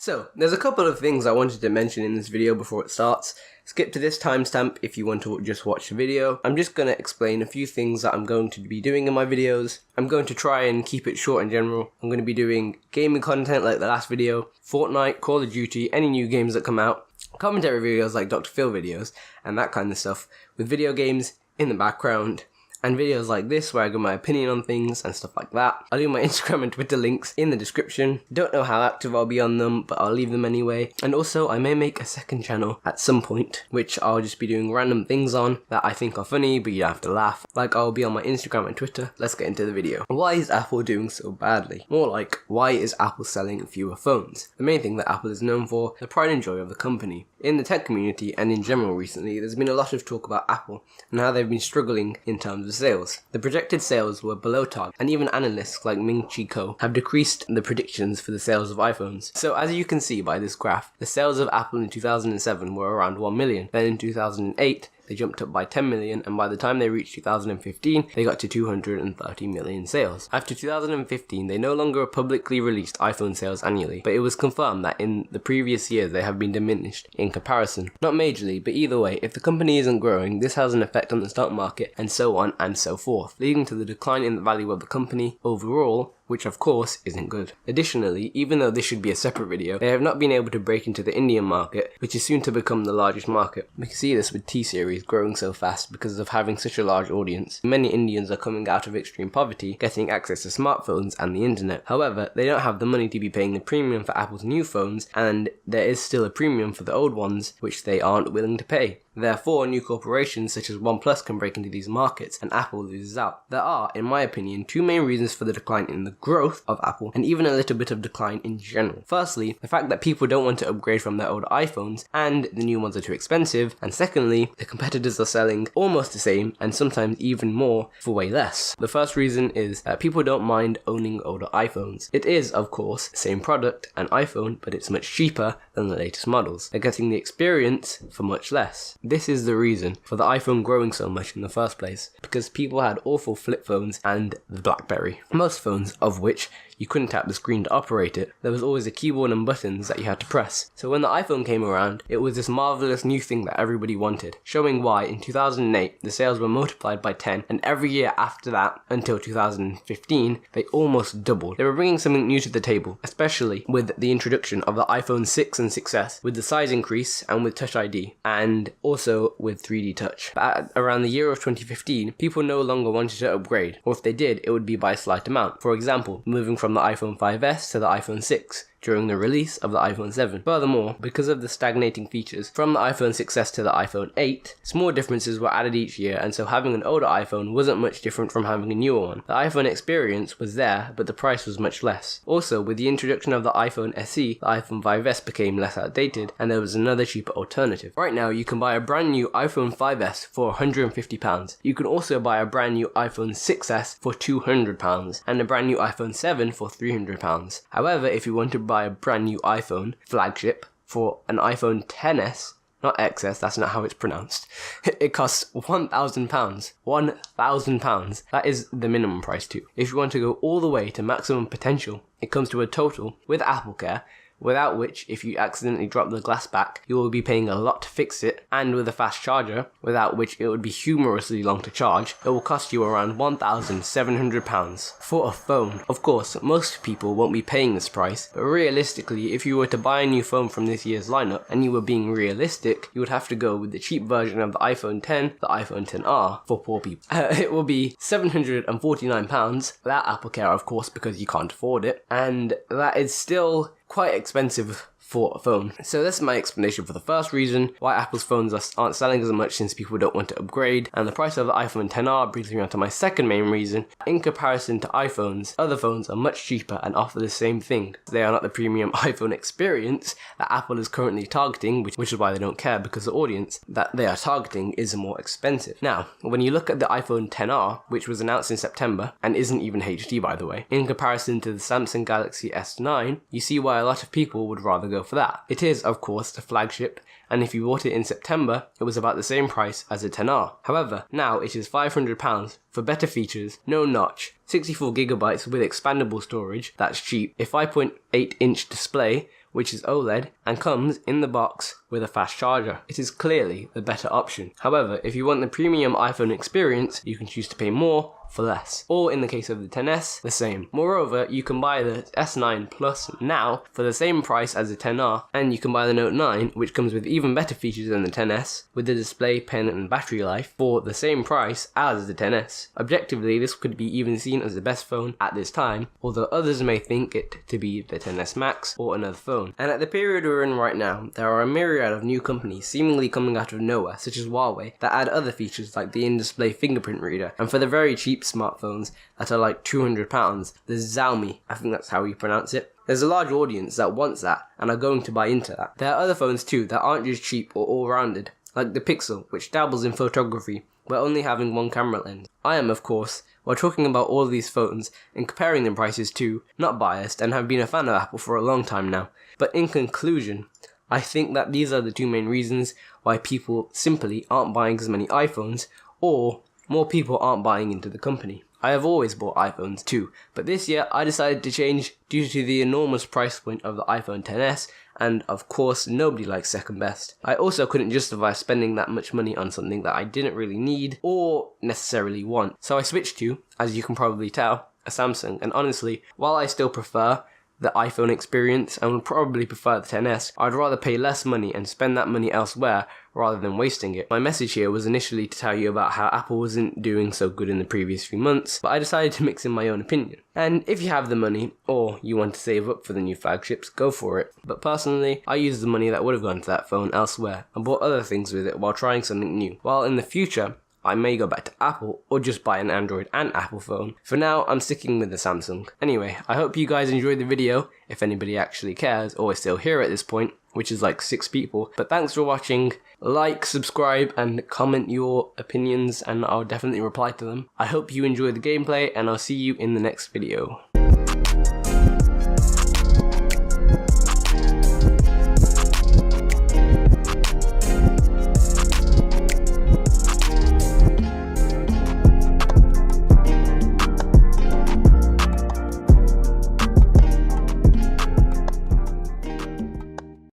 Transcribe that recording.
So, there's a couple of things I wanted to mention in this video before it starts. Skip to this timestamp if you want to just watch the video. I'm just going to explain a few things that I'm going to be doing in my videos. I'm going to try and keep it short in general. I'm going to be doing gaming content like the last video, Fortnite, Call of Duty, any new games that come out, commentary videos like Dr. Phil videos, and that kind of stuff, with video games in the background. And videos like this where I give my opinion on things and stuff like that. I'll leave my Instagram and Twitter links in the description. Don't know how active I'll be on them, but I'll leave them anyway. And also, I may make a second channel at some point, which I'll just be doing random things on that I think are funny, but you have to laugh. Like, I'll be on my Instagram and Twitter. Let's get into the video. Why is Apple doing so badly? More like, why is Apple selling fewer phones? The main thing that Apple is known for, the pride and joy of the company. In the tech community and in general recently, there's been a lot of talk about Apple and how they've been struggling in terms of sales. The projected sales were below target, and even analysts like Ming-Chi Kuo have decreased the predictions for the sales of iPhones. So as you can see by this graph, the sales of Apple in 2007 were around 1 million. Then in 2008, they jumped up by 10 million, and by the time they reached 2015, they got to 230 million sales. After 2015, they no longer publicly released iPhone sales annually, but it was confirmed that in the previous years they have been diminished in comparison. Not majorly, but either way, if the company isn't growing, this has an effect on the stock market, and so on and so forth, leading to the decline in the value of the company overall, which of course isn't good. Additionally, even though this should be a separate video, they have not been able to break into the Indian market, which is soon to become the largest market. We can see this with T-Series growing so fast because of having such a large audience. Many Indians are coming out of extreme poverty, getting access to smartphones and the internet. However, they don't have the money to be paying the premium for Apple's new phones, and there is still a premium for the old ones, which they aren't willing to pay. Therefore, new corporations such as OnePlus can break into these markets, and Apple loses out. There are, in my opinion, two main reasons for the decline in the growth of Apple, and even a little bit of decline in general. Firstly, the fact that people don't want to upgrade from their old iPhones, and the new ones are too expensive, and secondly, the competitors are selling almost the same, and sometimes even more, for way less. The first reason is that people don't mind owning older iPhones. It is, of course, the same product, an iPhone, but it's much cheaper than the latest models. They're getting the experience for much less. This is the reason for the iPhone growing so much in the first place, because people had awful flip phones and the BlackBerry. Most phones, of which you couldn't tap the screen to operate it, there was always a keyboard and buttons that you had to press. So when the iPhone came around, it was this marvelous new thing that everybody wanted, showing why in 2008 the sales were multiplied by 10, and every year after that, until 2015, they almost doubled. They were bringing something new to the table, especially with the introduction of the iPhone 6 and 6S, with the size increase and with Touch ID, and also with 3D Touch. But at around the year of 2015, people no longer wanted to upgrade, or if they did, it would be by a slight amount. For example, moving from the iPhone 5S to the iPhone 6 during the release of the iPhone 7. Furthermore, because of the stagnating features from the iPhone 6S to the iPhone 8, small differences were added each year, and so having an older iPhone wasn't much different from having a newer one. The iPhone experience was there, but the price was much less. Also, with the introduction of the iPhone SE, the iPhone 5S became less outdated, and there was another cheaper alternative. Right now, you can buy a brand new iPhone 5S for £150. You can also buy a brand new iPhone 6S for £200, and a brand new iPhone 7 for £300. However, if you want to buy a brand new iPhone flagship for an iPhone XS, not XS, that's not how it's pronounced, it costs £1,000. £1,000. That is the minimum price too. If you want to go all the way to maximum potential, it comes to a total with AppleCare, without which, if you accidentally drop the glass back, you will be paying a lot to fix it, and with a fast charger, without which it would be humorously long to charge, it will cost you around £1,700 for a phone. Of course, most people won't be paying this price, but realistically, if you were to buy a new phone from this year's lineup, and you were being realistic, you would have to go with the cheap version of the iPhone X, the iPhone XR, for poor people. It will be £749, without AppleCare of course, because you can't afford it, and that is still quite expensive for a phone. So that's my explanation for the first reason why Apple's phones aren't selling as much, since people don't want to upgrade, and the price of the iPhone XR brings me on to my second main reason. In comparison to iPhones, other phones are much cheaper and offer the same thing. They are not the premium iPhone experience that Apple is currently targeting, which is why they don't care, because the audience that they are targeting is more expensive. Now, when you look at the iPhone XR, which was announced in September, and isn't even HD by the way, in comparison to the Samsung Galaxy S9, you see why a lot of people would rather go for that. It is, of course, the flagship, and if you bought it in September, it was about the same price as a XR. However, now it is £500 for better features, no notch, 64GB with expandable storage, that's cheap, a 5.8-inch display which is OLED, and comes in the box with a fast charger. It is clearly the better option. However, if you want the premium iPhone experience, you can choose to pay more for less. Or in the case of the XS, the same. Moreover, you can buy the S9 Plus now for the same price as the XR, and you can buy the Note 9, which comes with even better features than the XS, with the display, pen and battery life, for the same price as the XS. Objectively, this could be even seen as the best phone at this time, although others may think it to be the XS Max or another phone. And at the period we're in right now, there are a myriad of new companies seemingly coming out of nowhere, such as Huawei, that add other features like the in-display fingerprint reader, and for the very cheap smartphones that are like £200, there's Xiaomi, I think that's how you pronounce it. There's a large audience that wants that and are going to buy into that. There are other phones too that aren't just cheap or all-rounded, like the Pixel, which dabbles in photography, but only having one camera lens. I am, of course, while talking about all of these phones and comparing their prices too, not biased and have been a fan of Apple for a long time now. But in conclusion, I think that these are the two main reasons why people simply aren't buying as many iPhones, or more people aren't buying into the company. I have always bought iPhones too, but this year I decided to change due to the enormous price point of the iPhone XS, and of course nobody likes second best. I also couldn't justify spending that much money on something that I didn't really need or necessarily want. So I switched to, as you can probably tell, a Samsung, and honestly, while I still prefer the iPhone experience and would probably prefer the XS, I'd rather pay less money and spend that money elsewhere rather than wasting it. My message here was initially to tell you about how Apple wasn't doing so good in the previous few months, but I decided to mix in my own opinion. And if you have the money, or you want to save up for the new flagships, go for it. But personally, I used the money that would have gone to that phone elsewhere and bought other things with it while trying something new. While in the future, I may go back to Apple or just buy an Android and Apple phone. For now, I'm sticking with the Samsung. Anyway, I hope you guys enjoyed the video, if anybody actually cares or is still here at this point, which is like 6 people. But thanks for watching. Like, subscribe, and comment your opinions, and I'll definitely reply to them. I hope you enjoy the gameplay, and I'll see you in the next video.